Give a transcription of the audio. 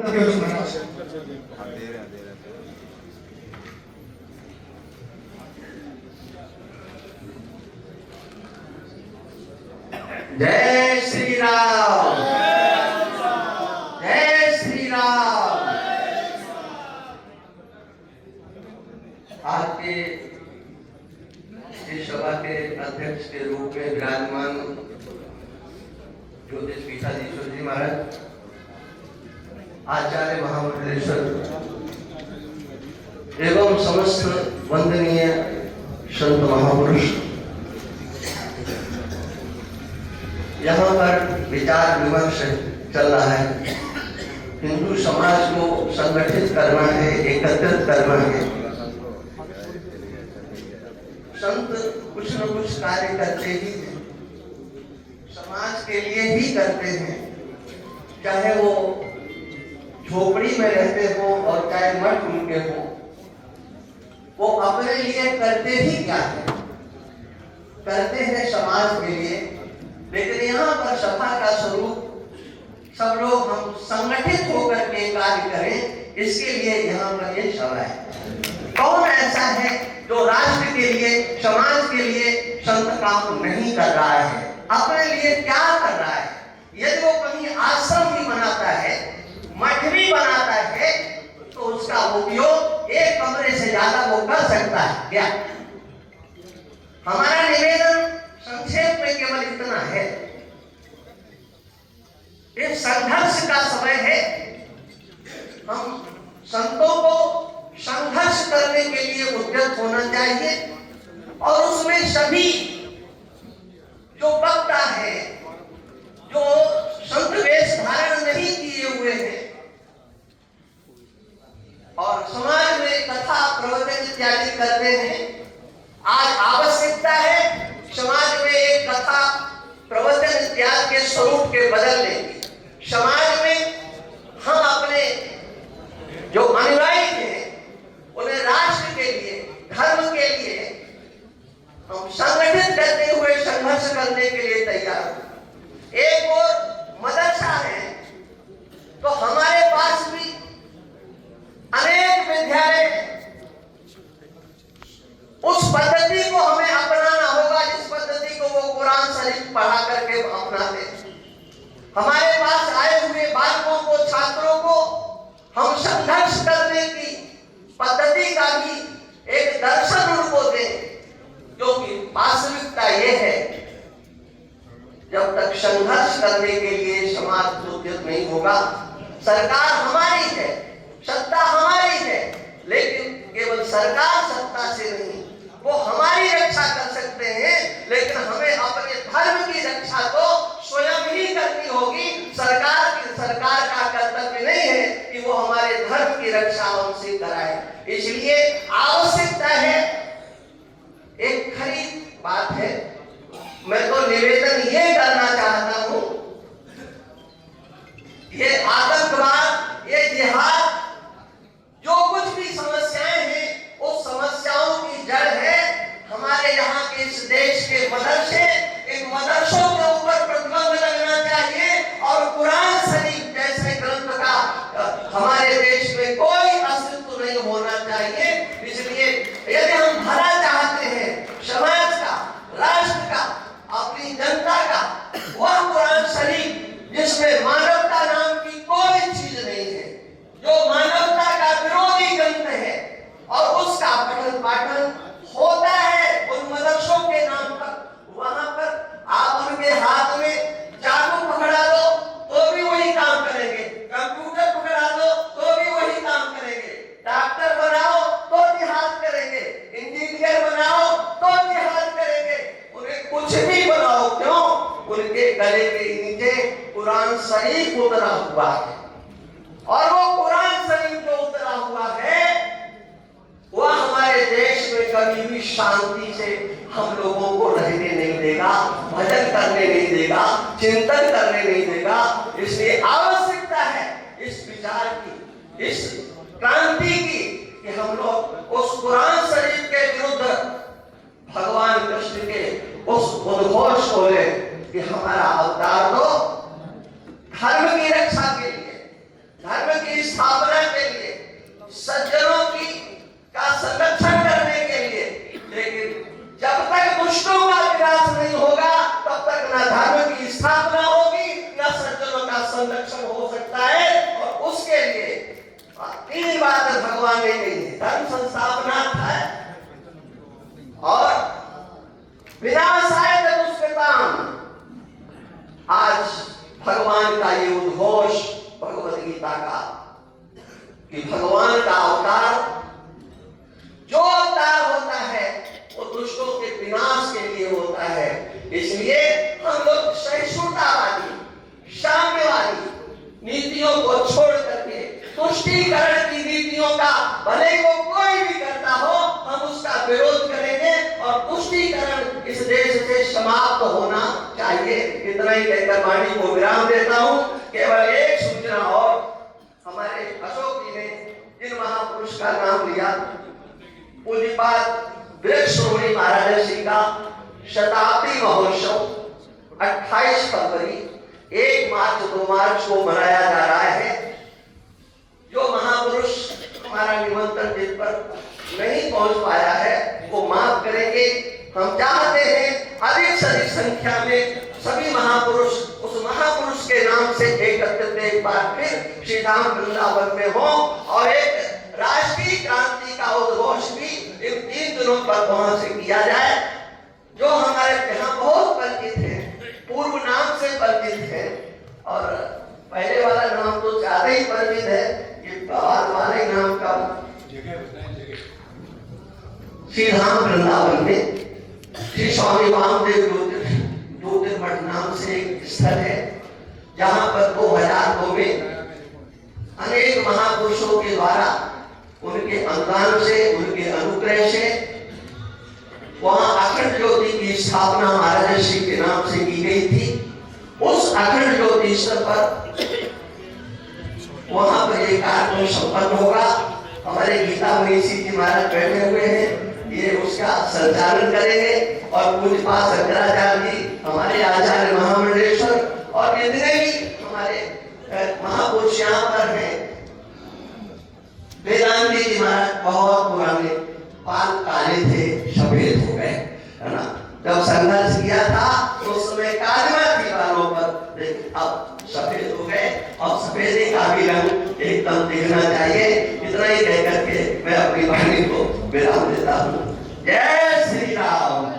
जय श्री राम, जय श्री राम। आज के इस सभा के अध्यक्ष के रूप में विराजमान ज्योतिष पीठाधीश्वर जी महाराज, आचार्य महामंडलेश्वर एवं समस्त वंदनीय संत महापुरुष, यहाँ पर विचार विमर्श चल रहा है। हिंदू समाज को संगठित करना है, एकत्रित करना है। संत कुछ न कुछ कार्य करते ही हैं, समाज के लिए ही करते हैं, चाहे वो झोपड़ी में रहते हो और चाहे मठ उनके हो। वो अपने लिए करते ही क्या है, करते हैं समाज के लिए। लेकिन यहाँ पर सभा का स्वरूप सब लोग हम संगठित होकर के कार्य करें, इसके लिए यहाँ पर ये सभा है। कौन ऐसा है जो राष्ट्र के लिए, समाज के लिए संत काम नहीं कर रहा है, अपने लिए क्या कर रहा है? यदि वो कहीं आश्रम भी बनाता है, मठ भी बनाता है, तो उसका उपयोग एक कमरे से ज्यादा वो कर सकता है क्या? हमारा निवेदन संक्षेप में केवल इतना है, एक संघर्ष का समय है। हम संतों को संघर्ष करने के लिए उद्यत होना चाहिए और उसमें सभी जो वक्ता है, जो संत वेश धारण नहीं किए हुए हैं और समाज में कथा प्रवचन इत्यादि करते हैं, आज आवश्यकता है समाज में एक कथा प्रवचन इत्यादि के स्वरूप के बदलने की। समाज में हम अपने जो अनुयायी हैं उन्हें राष्ट्र के लिए, धर्म के लिए हम संगठित करते हुए संघर्ष करने के लिए तैयार हो। एक और मदरसा है तो हमारे पास भी अनेक विद्यालय, उस पद्धति को हमें अपनाना होगा जिस पद्धति को वो कुरान शरीफ पढ़ा करके अपनाते हैं। हमारे पास आए हुए बालकों को, छात्रों को हम संघर्ष करने की पद्धति का भी एक दर्शन उनको दें, जो कि वास्तविकता ये है, जब तक संघर्ष करने के लिए समाज उद्यत नहीं होगा, सरकार हमारी है, सत्ता हमारी है, लेकिन केवल सरकार सत्ता से नहीं, वो हमारी रक्षा कर सकते हैं, लेकिन हमें अपने धर्म की रक्षा तो स्वयं ही करनी होगी। सरकार का कर्तव्य नहीं है कि वो हमारे धर्म की रक्षा हमसे कराए। इसलिए आवश्यकता है, एक खरी बात है, मैं तो निवेदन ये करना चाहता हूं, ये आतंकवाद, ये जिहाद, जो कुछ भी समस्याएं हैं, उस समस्याओं की जड़ है हमारे यहाँ के इस देश के मदरसे। इन मदरसों के ऊपर प्रतिबंध लगना चाहिए और कुरान शरीफ जैसे ग्रंथ का हमारे देश में कोई अस्तित्व नहीं होना चाहिए। इसलिए यदि हम भला चाहते हैं समाज का, राष्ट्र का, अपनी जनता का, वह कुरान शरीफ जिसमें मानवता नाम की कोई चीज नहीं है, जो मानवता का विरोधी ग्रंथ है, और उसका पठन पाठन होता है उन मदरसों के नाम पर। वहां पर आप उनके हाथ में चाकू पकड़ा दो तो भी वही काम करेंगे, कंप्यूटर पकड़ा दो तो भी वही काम करेंगे, डॉक्टर बनाओ तो जिहाद करेंगे, इंजीनियर बनाओ तो जिहाद करेंगे, उन्हें कुछ भी बनाओ, क्यों? उनके गले के नीचे कुरान शरीफ उतरा हुआ है, और वो कुरान शरीफ जो उतरा हुआ है वह हमारे देश में कभी भी शांति से हम लोगों को रहने नहीं देगा, भजन करने नहीं देगा, चिंतन करने नहीं देगा। इसलिए आवश्यकता है इस विचार की, इस क्रांति की, कि हम लोग उस कुरान शरीफ के विरुद्ध भगवान कृष्ण के उस उद्घोष को ले कि हमारा अवतार तो धर्म की रक्षा के लिए, धर्म की सज्जनों की का संरक्षण करने के लिए। लेकिन जब तक दुष्टों का विनाश नहीं होगा तब तक ना धर्म की स्थापना होगी ना सज्जनों का संरक्षण हो सकता है। और उसके लिए 3 बात भगवान ने कही है, धर्म संस्थापना है और विनाश आए तो दुष्कृताम। आज भगवान का ये उद्घोष भगवत गीता का कि भगवान का अवतार, जो अवतार होता है वो दुष्टों के विनाश के लिए होता है। इसलिए हम लोग सहिष्णुतावादी, साम्यवादी नीतियों को छोड़ करके तुष्टीकरण की नीतियों का भले को कोई भी करता हो हम उसका विरोध करेंगे और तुष्टीकरण इस देश से समाप्त होना चाहिए। इतना ही कहकर वाणी को विराम देता हूँ। केवल एक सूचना और, हमारे अशोक जी ने जिन महापुरुष का नाम लिया, पूज्यपाद वृक्षश्रोणी महाराज श्री का शताब्दी महोत्सव 28 फरवरी, 1 मार्च 2 मार्च को मनाया जा रहा है। जो महापुरुष हमारा निमंत्रण जिस पर नहीं पहुंच पाया है वो माफ करेंगे। हम चाहते हैं अधिक से अधिक संख्या में सभी महापुरुष उस महापुरुष के नाम से एकत्रित एक बार फिर श्री धाम वृंदावन में हो और एक राष्ट्रीय क्रांति का उद्घोष भी इन 3 दिनों पर वहां से किया जाए। जो हमारे यहाँ बहुत परिचित है, पूर्व नाम से परिचित है और पहले वाला नाम तो ज्यादा ही परिचित है, ये बाद वाले नाम का श्री धाम वृंदावन में श्री स्वामी वामदेव ज्योतिर्मठ नाम से एक स्थल है जहां पर 2002 में अनेक महापुरुषों के द्वारा उनके अनुदान से, उनके अनुग्रह से वहां अखंड ज्योति की स्थापना महाराज श्री के नाम से की गई थी। उस अखंड ज्योति स्थल पर वहां पर एक कार्यक्रम संपन्न होगा। हमारे गीता मनीषी जी महाराज बैठे हुए हैं, ये उसका संचालन करेंगे और पूज्यपाद शंकराचार्य जी, हमारे आचार्य महामंडलेश्वर और जितने भी हमारे महापुरुष यहाँ पर हैं, वेदांती जी महाराज बहुत पुराने, बाल काले थे, सफेद हो गए, है ना। जब संघर्ष किया था उस समय कालिमा थी बालों पर, लेकिन अब सफेद हो गए और सफेदी का भी रंग एकदम दिखना चाहिए। इतना ही कह करके मैं अपनी वाणी को विराम देता हूँ। जय श्री राम।